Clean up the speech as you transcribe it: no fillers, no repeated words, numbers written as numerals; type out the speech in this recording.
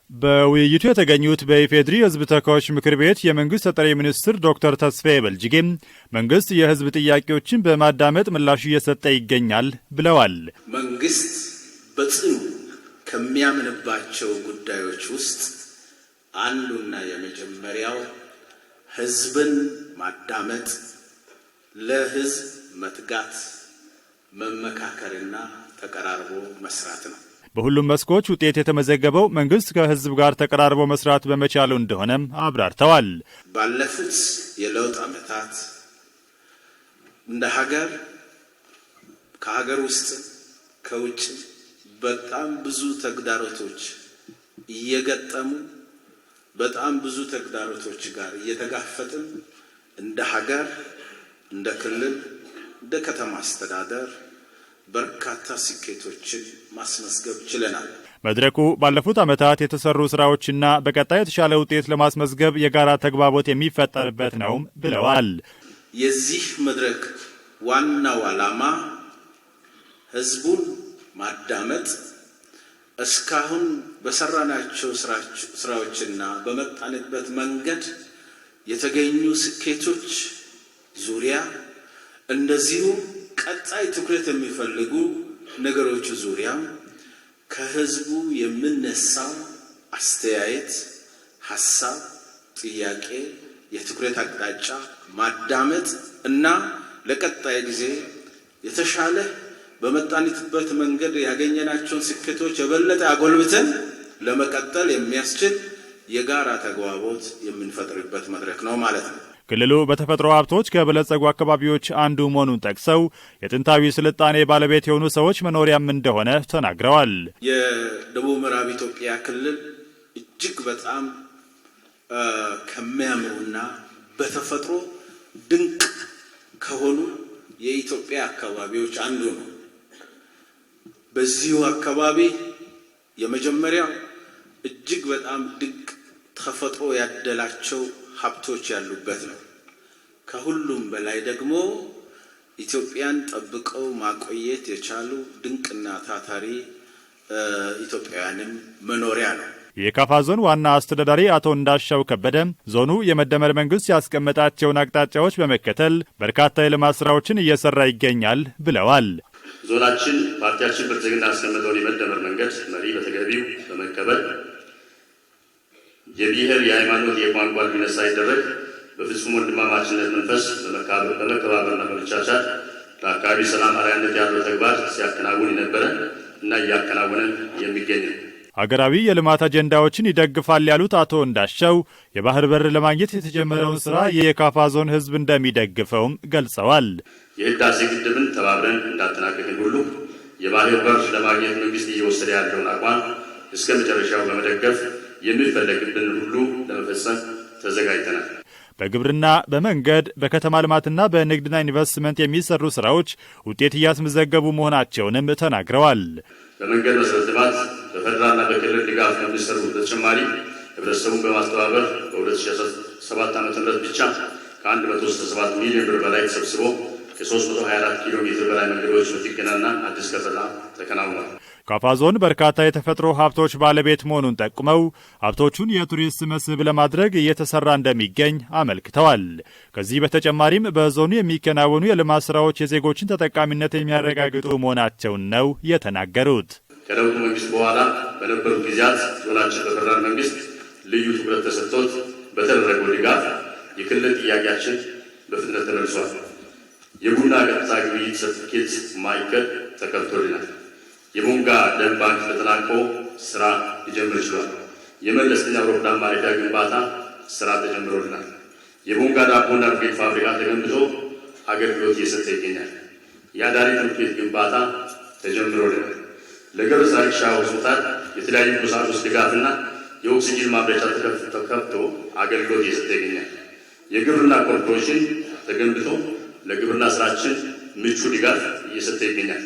በውይይቱ የተገኙት በኢፌድሪ ህዝብ ተወካዮች ምክር ቤት የመንግስት ተጠሪ ሚኒስትር ዶክተር ተስፋዬ በልጅጌ መንግስት የህዝብ ጥያቄዎችን በማዳመጥ ምላሽ እየሰጠ ይገኛል ብለዋል። መንግስት በጽኑ ከሚያምንባቸው ጉዳዮች ውስጥ አንዱና የመጀመሪያው ህዝብን ማዳመጥ፣ ለህዝብ መትጋት፣ መመካከርና ተቀራርቦ መስራት ነው። በሁሉም መስኮች ውጤት የተመዘገበው መንግስት ከህዝብ ጋር ተቀራርቦ መስራት በመቻሉ እንደሆነም አብራርተዋል። ባለፉት የለውጥ ዓመታት እንደ ሀገር ከሀገር ውስጥ ከውጭ በጣም ብዙ ተግዳሮቶች እየገጠሙ በጣም ብዙ ተግዳሮቶች ጋር እየተጋፈጥን እንደ ሀገር፣ እንደ ክልል፣ እንደ ከተማ አስተዳደር በርካታ ስኬቶችን ማስመዝገብ ችለናል። መድረኩ ባለፉት ዓመታት የተሰሩ ስራዎችና በቀጣይ የተሻለ ውጤት ለማስመዝገብ የጋራ ተግባቦት የሚፈጠርበት ነው ብለዋል። የዚህ መድረክ ዋናው ዓላማ ህዝቡን ማዳመጥ፣ እስካሁን በሰራናቸው ስራዎችና በመጣንበት መንገድ የተገኙ ስኬቶች ዙሪያ እንደዚሁ ቀጣይ ትኩረት የሚፈልጉ ነገሮች ዙሪያ ከህዝቡ የምነሳው አስተያየት፣ ሐሳብ፣ ጥያቄ፣ የትኩረት አቅጣጫ ማዳመጥ እና ለቀጣይ ጊዜ የተሻለ በመጣንበት መንገድ ያገኘናቸውን ስኬቶች የበለጠ አጎልብተን ለመቀጠል የሚያስችል የጋራ ተግባቦት የምንፈጥርበት መድረክ ነው ማለት ነው። ክልሉ በተፈጥሮ ሀብቶች ከበለጸጉ አካባቢዎች አንዱ መሆኑን ጠቅሰው የጥንታዊ ስልጣኔ ባለቤት የሆኑ ሰዎች መኖሪያም እንደሆነ ተናግረዋል። የደቡብ ምዕራብ ኢትዮጵያ ክልል እጅግ በጣም ከሚያምሩና በተፈጥሮ ድንቅ ከሆኑ የኢትዮጵያ አካባቢዎች አንዱ ነው። በዚሁ አካባቢ የመጀመሪያው እጅግ በጣም ድንቅ ተፈጥሮ ያደላቸው ሀብቶች ያሉበት ነው። ከሁሉም በላይ ደግሞ ኢትዮጵያን ጠብቀው ማቆየት የቻሉ ድንቅና ታታሪ ኢትዮጵያውያንም መኖሪያ ነው። የካፋ ዞን ዋና አስተዳዳሪ አቶ እንዳሻው ከበደ ዞኑ የመደመር መንግስት ያስቀመጣቸውን አቅጣጫዎች በመከተል በርካታ የልማት ስራዎችን እየሰራ ይገኛል ብለዋል። ዞናችን ፓርቲያችን ብልጽግና ያስቀመጠውን የመደመር መንገድ መሪ በተገቢው በመቀበል የብሔር፣ የሃይማኖት፣ የቋንቋ ልዩነት ሳይደረግ በፍጹም ወንድማማችነት መንፈስ በመከባበርና በመቻቻል ለአካባቢ ሰላም አርአያነት ያለው ተግባር ሲያከናውን የነበረ እና እያከናወነ የሚገኝ ነው። ሀገራዊ የልማት አጀንዳዎችን ይደግፋል ያሉት አቶ እንዳሻው የባህር በር ለማግኘት የተጀመረውን ስራ የካፋ ዞን ህዝብ እንደሚደግፈውም ገልጸዋል። የህዳሴ ግድብን ተባብረን እንዳጠናቀቅን ሁሉ የባህር በር ለማግኘት መንግስት እየወሰደ ያለውን አቋም እስከ መጨረሻው በመደገፍ የሚፈለግብን ሁሉ ለመፈጸም ተዘጋጅተናል። በግብርና፣ በመንገድ፣ በከተማ ልማትና በንግድና ኢንቨስትመንት የሚሰሩ ስራዎች ውጤት እያስመዘገቡ መሆናቸውንም ተናግረዋል። በመንገድ መሰረተ ልማት በፌደራልና በክልል ድጋፍ ከሚሰሩ በተጨማሪ ህብረተሰቡን በማስተባበር በ2017 ዓ.ም ብቻ ከ167 ሚሊዮን ብር በላይ ተሰብስቦ ከ324 ኪሎ ሜትር በላይ መንገዶች በጥገናና አዲስ ከፈታ ተከናውኗል። ካፋ ዞን በርካታ የተፈጥሮ ሀብቶች ባለቤት መሆኑን ጠቁመው ሀብቶቹን የቱሪስት መስህብ ለማድረግ እየተሰራ እንደሚገኝ አመልክተዋል። ከዚህ በተጨማሪም በዞኑ የሚከናወኑ የልማት ስራዎች የዜጎችን ተጠቃሚነት የሚያረጋግጡ መሆናቸውን ነው የተናገሩት። ከለውጡ መንግስት በኋላ በነበሩ ጊዜያት ዞናችን በፌደራል መንግስት ልዩ ትኩረት ተሰጥቶት በተደረገው ድጋፍ የክልል ጥያቄያችን በፍጥነት ተመልሷል። የቡና ቀጥታ ግብይት ሰርቲፊኬት ማዕከል ተከፍቶልናል። የቦንጋ ደም ባንክ ተጠናቆ ስራ ሊጀምር ችሏል። የመለስተኛ አውሮፕላን ማረፊያ ግንባታ ስራ ተጀምሮልናል። የቦንጋ ዳቦና ዱቄት ፋብሪካ ተገንብቶ አገልግሎት እየሰጠ ይገኛል። የአዳሪ ትምህርት ቤት ግንባታ ተጀምሮልናል። ለገብረ ጻድቅ ሻህ ሆስፒታል የተለያዩ ቁሳቁስ ድጋፍና የኦክሲጅን ማምረቻ ተከፍቶ አገልግሎት እየሰጠ ይገኛል። የግብርና ኮርፖሬሽን ተገንብቶ ለግብርና ስራችን ምቹ ድጋፍ እየሰጠ ይገኛል።